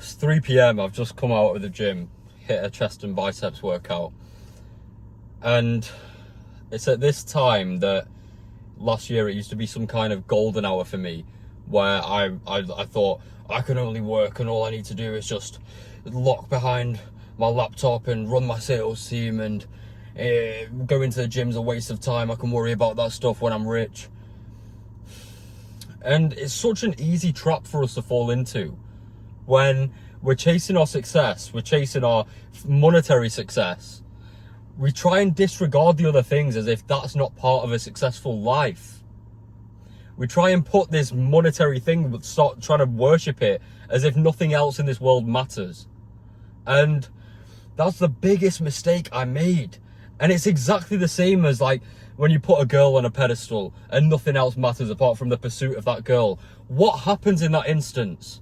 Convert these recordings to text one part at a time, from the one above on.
It's 3 p.m. I've just come out of the gym, hit a chest and biceps workout. And it's at this time that last year it used to be some kind of golden hour for me, where I thought I can only work and all I need to do is just lock behind my laptop and run my sales team, and going to the gym's a waste of time. I can worry about that stuff when I'm rich. And it's such an easy trap for us to fall into when we're chasing our success, we're chasing our monetary success. We try and disregard the other things as if that's not part of a successful life. We try and put this monetary thing, but start trying to worship it as if nothing else in this world matters. And that's the biggest mistake I made. And it's exactly the same as like when you put a girl on a pedestal and nothing else matters apart from the pursuit of that girl. What happens in that instance?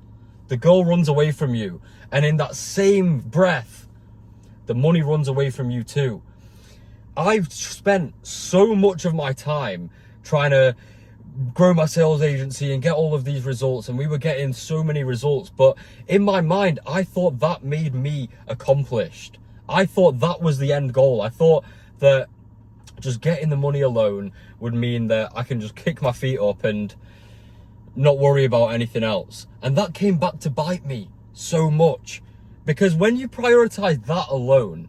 The girl runs away from you. And in that same breath, the money runs away from you too. I've spent so much of my time trying to grow my sales agency and get all of these results, and we were getting so many results, but in my mind I thought that made me accomplished. I thought that was the end goal. I thought that just getting the money alone would mean that I can just kick my feet up and not worry about anything else. And that came back to bite me so much, because when you prioritize that alone,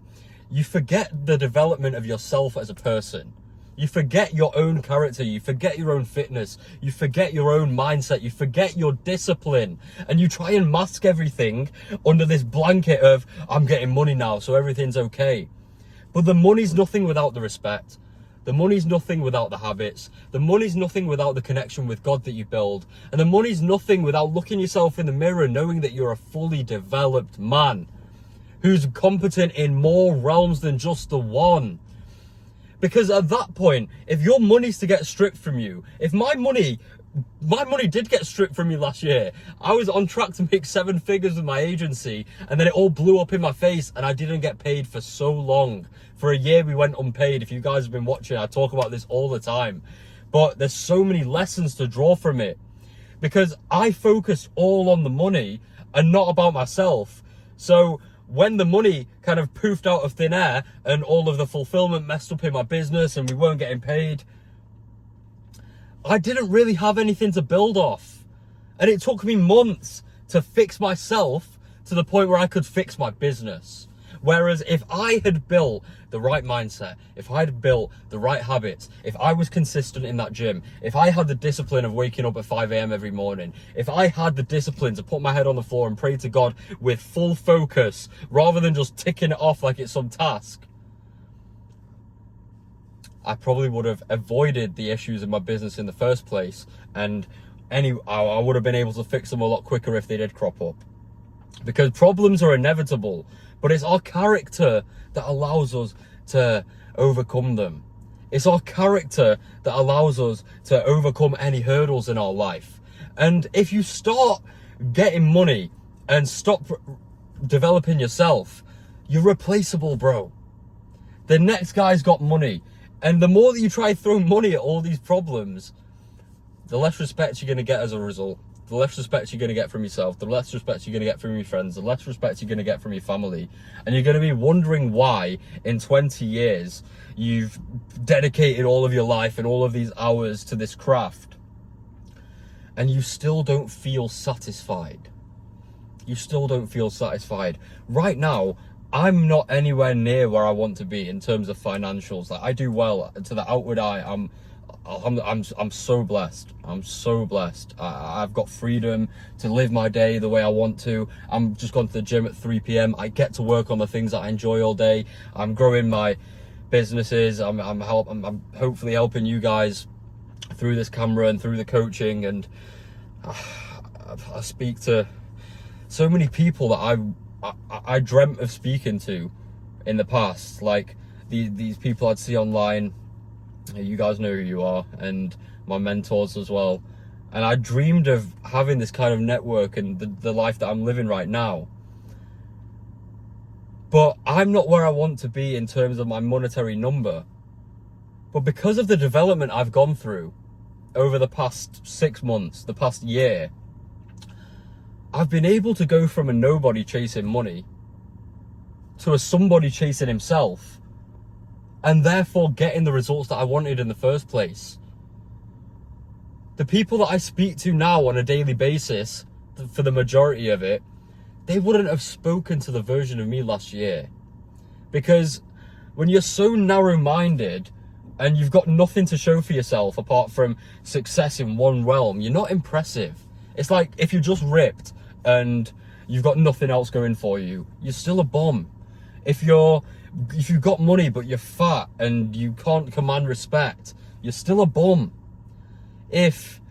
you forget the development of yourself as a person. You forget your own character, you forget your own fitness, you forget your own mindset, you forget your discipline, and you try and mask everything under this blanket of, I'm getting money now, so everything's okay. But the money's nothing without the respect. The money's nothing without the habits. The money's nothing without the connection with God that you build. And the money's nothing without looking yourself in the mirror, knowing that you're a fully developed man who's competent in more realms than just the one. Because at that point, if your money's to get stripped from you, if my money did get stripped from me last year, I was on track to make 7 figures with my agency, and then it all blew up in my face and I didn't get paid for so long. For a year we went unpaid. If you guys have been watching, I talk about this all the time. But there's so many lessons to draw from it, because I focused all on the money and not about myself. So when the money kind of poofed out of thin air and all of the fulfillment messed up in my business and we weren't getting paid, I didn't really have anything to build off. And it took me months to fix myself to the point where I could fix my business. Whereas if I had built the right mindset, if I had built the right habits, if I was consistent in that gym, if I had the discipline of waking up at 5 a.m. every morning, if I had the discipline to put my head on the floor and pray to God with full focus, rather than just ticking it off like it's some task, I probably would have avoided the issues in my business in the first place. And I would have been able to fix them a lot quicker if they did crop up. Because problems are inevitable, but it's our character that allows us to overcome them. It's our character that allows us to overcome any hurdles in our life. And if you start getting money and stop developing yourself, you're replaceable, bro. The next guy's got money. And the more that you try to throw money at all these problems, the less respect you're going to get as a result. The less respect you're going to get from yourself, the less respect you're going to get from your friends, the less respect you're going to get from your family. And you're going to be wondering why in 20 years you've dedicated all of your life and all of these hours to this craft, and you still don't feel satisfied. You still don't feel satisfied. Right now, I'm not anywhere near where I want to be in terms of financials. Like, I do well to the outward eye. I'm so blessed. I'm so blessed. I've got freedom to live my day the way I want to. I'm just going to the gym at 3 p.m. I get to work on the things that I enjoy all day. I'm growing my businesses. I'm hopefully helping you guys through this camera and through the coaching. And I speak to so many people that I dreamt of speaking to in the past, like these people I'd see online. You guys know who you are, and my mentors as well. And I dreamed of having this kind of network and the life that I'm living right now. But I'm not where I want to be in terms of my monetary number. But because of the development I've gone through over the past 6 months, the past year, I've been able to go from a nobody chasing money to a somebody chasing himself, and therefore getting the results that I wanted in the first place. The people that I speak to now on a daily basis, for the majority of it, they wouldn't have spoken to the version of me last year. Because when you're so narrow-minded and you've got nothing to show for yourself apart from success in one realm, you're not impressive. It's like if you're just ripped and you've got nothing else going for you, you're still a bum. If you've got money but you're fat and you can't command respect, you're still a bum. If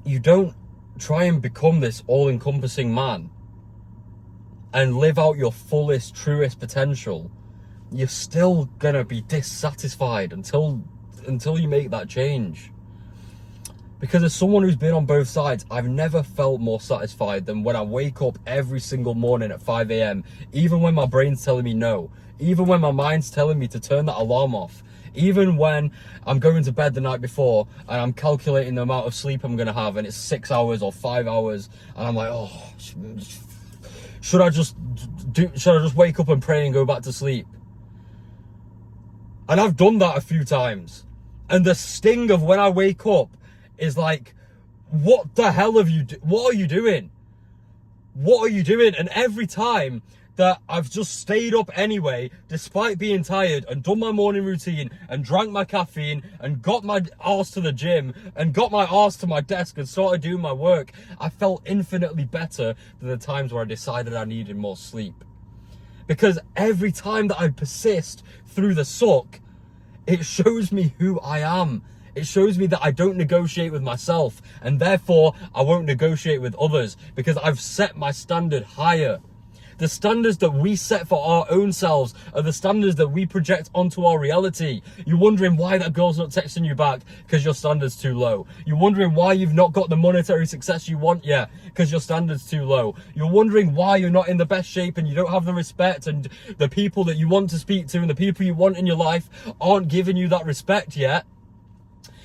you don't try and become this all-encompassing man and live out your fullest, truest potential, you're still gonna be dissatisfied until you make that change. Because as someone who's been on both sides, I've never felt more satisfied than when I wake up every single morning at 5 a.m, even when my brain's telling me no, even when my mind's telling me to turn that alarm off, even when I'm going to bed the night before and I'm calculating the amount of sleep I'm gonna have and it's 6 hours or 5 hours, and I'm like, oh, should I just wake up and pray and go back to sleep? And I've done that a few times. And the sting of when I wake up is like, what the hell what are you doing? What are you doing? And every time that I've just stayed up anyway, despite being tired, and done my morning routine and drank my caffeine and got my arse to the gym and got my arse to my desk and started doing my work, I felt infinitely better than the times where I decided I needed more sleep. Because every time that I persist through the suck, it shows me who I am. It shows me that I don't negotiate with myself, and therefore I won't negotiate with others, because I've set my standard higher. The standards that we set for our own selves are the standards that we project onto our reality. You're wondering why that girl's not texting you back because your standard's too low. You're wondering why you've not got the monetary success you want yet because your standard's too low. You're wondering why you're not in the best shape and you don't have the respect, and the people that you want to speak to and the people you want in your life aren't giving you that respect yet.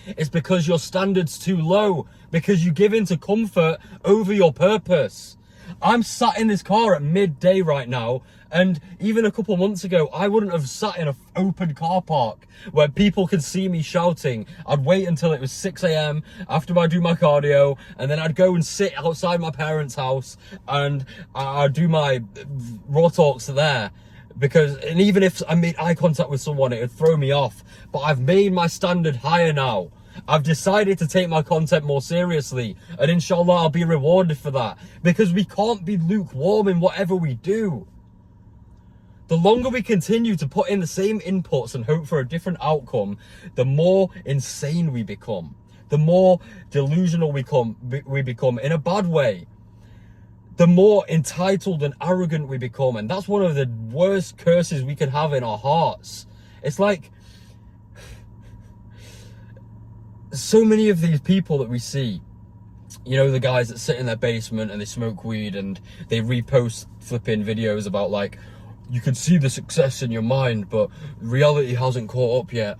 It's because your standard's too low, because you give in to comfort over your purpose. I'm sat in this car at midday right now, and even a couple months ago, I wouldn't have sat in an open car park where people could see me shouting. I'd wait until it was 6 a.m. after I do my cardio, and then I'd go and sit outside my parents' house and I'd do my raw talks there. And even if I made eye contact with someone, it would throw me off. But I've made my standard higher now. I've decided to take my content more seriously, and inshallah I'll be rewarded for that, because we can't be lukewarm in whatever we do. The longer we continue to put in the same inputs and hope for a different outcome, the more insane we become, the more delusional we become in a bad way, the more entitled and arrogant we become. And that's one of the worst curses we can have in our hearts. It's like, so many of these people that we see, you know, the guys that sit in their basement and they smoke weed and they repost flipping videos about, like, you can see the success in your mind, but reality hasn't caught up yet.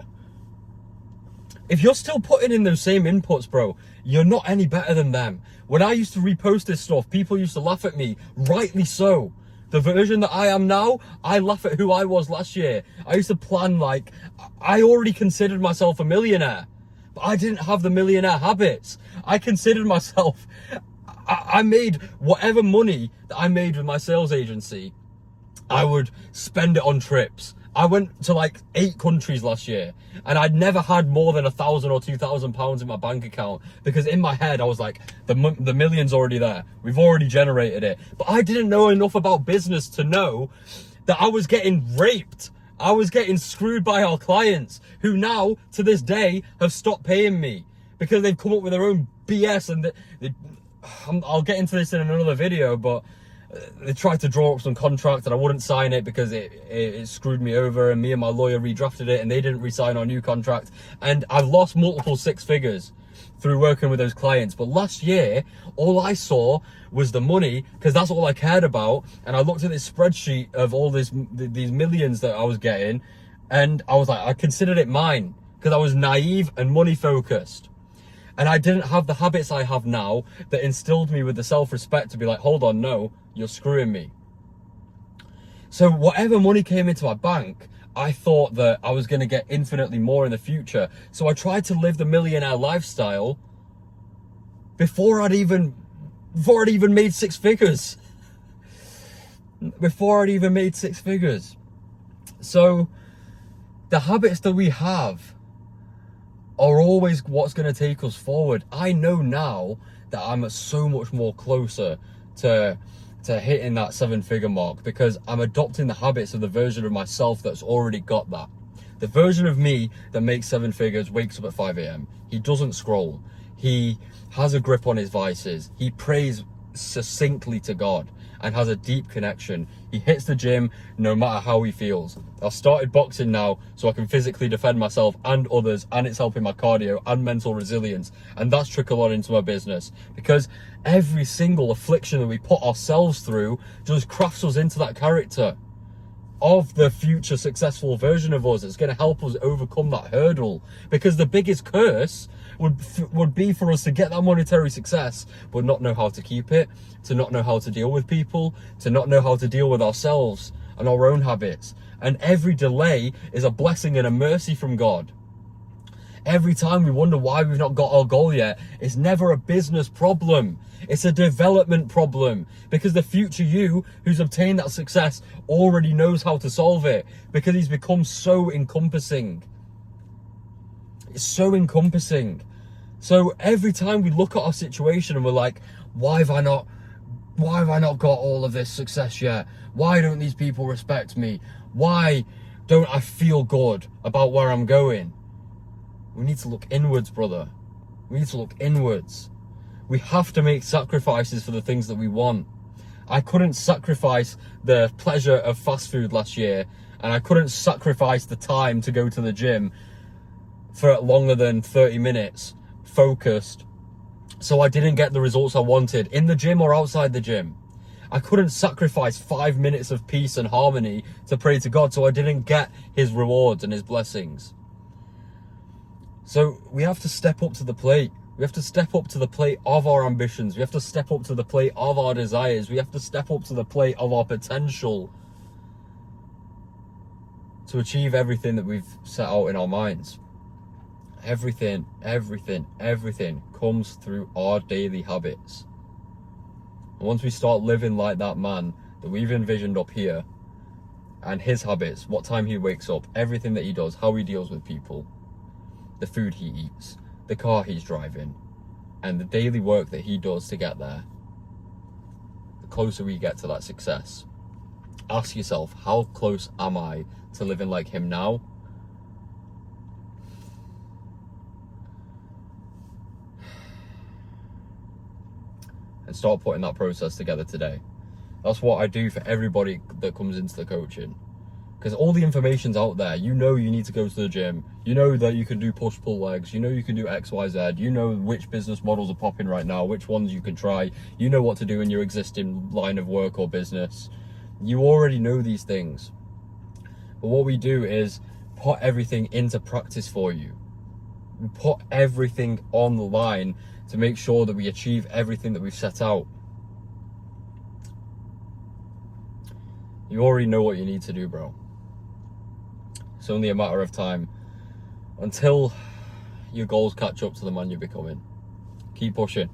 If you're still putting in those same inputs, bro, you're not any better than them. When I used to repost this stuff, people used to laugh at me, rightly so. The version that I am now, I laugh at who I was last year. I used to plan, like, I already considered myself a millionaire. But I didn't have the millionaire habits. I considered myself, I made whatever money that I made with my sales agency, I would spend it on trips. I went to like 8 countries last year, and I'd never had more than £1,000 or £2,000 in my bank account, because in my head I was like, the million's already there. We've already generated it. But I didn't know enough about business to know that I was getting raped. I was getting screwed by our clients, who now, to this day, have stopped paying me because they've come up with their own BS. And I'll get into this in another video, but they tried to draw up some contract and I wouldn't sign it because it screwed me over, and me and my lawyer redrafted it and they didn't re-sign our new contract. And I've lost multiple 6 figures through working with those clients. But last year, all I saw was the money, because that's all I cared about. And I looked at this spreadsheet of all these millions that I was getting, and I was like, I considered it mine because I was naive and money focused. And I didn't have the habits I have now that instilled me with the self-respect to be like, hold on, no, you're screwing me. So whatever money came into my bank, I thought that I was going to get infinitely more in the future. So I tried to live the millionaire lifestyle before I'd even made six figures. Before I'd even made six figures. So the habits that we have are always what's going to take us forward. I know now that I'm so much more closer to hitting that 7-figure mark because I'm adopting the habits of the version of myself that's already got that. The version of me that makes 7 figures wakes up at 5 a.m. He doesn't scroll. He has a grip on his vices. He prays succinctly to God and has a deep connection. He hits the gym no matter how he feels. I've started boxing now so I can physically defend myself and others, and it's helping my cardio and mental resilience, and that's trickled on into my business because every single affliction that we put ourselves through just crafts us into that character of the future successful version of us. It's going to help us overcome that hurdle, because the biggest curse would be for us to get that monetary success but not know how to keep it, to not know how to deal with people, to not know how to deal with ourselves and our own habits. And every delay is a blessing and a mercy from God. Every time we wonder why we've not got our goal yet, it's never a business problem. It's a development problem, because the future you who's obtained that success already knows how to solve it, because he's become so encompassing. It's so encompassing. So every time we look at our situation and we're like, why have I not got all of this success yet? Why don't these people respect me? Why don't I feel good about where I'm going? We need to look inwards, brother. We need to look inwards. We have to make sacrifices for the things that we want. I couldn't sacrifice the pleasure of fast food last year, and I couldn't sacrifice the time to go to the gym for longer than 30 minutes, focused, so I didn't get the results I wanted in the gym or outside the gym. I couldn't sacrifice 5 minutes of peace and harmony to pray to God, so I didn't get his rewards and his blessings. So we have to step up to the plate. We have to step up to the plate of our ambitions. We have to step up to the plate of our desires. We have to step up to the plate of our potential to achieve everything that we've set out in our minds. Everything comes through our daily habits. And once we start living like that man that we've envisioned up here, and his habits, what time he wakes up, everything that he does, how he deals with people, the food he eats, the car he's driving, and the daily work that he does to get there, the closer we get to that success. Ask yourself, how close am I to living like him now? And start putting that process together today. That's what I do for everybody that comes into the coaching. Because all the information's out there. You know you need to go to the gym. You know that you can do push-pull legs. You know you can do X, Y, Z. You know which business models are popping right now, which ones you can try. You know what to do in your existing line of work or business. You already know these things. But what we do is put everything into practice for you. We put everything on the line to make sure that we achieve everything that we've set out. You already know what you need to do, bro. It's only a matter of time until your goals catch up to the man you're becoming. Keep pushing.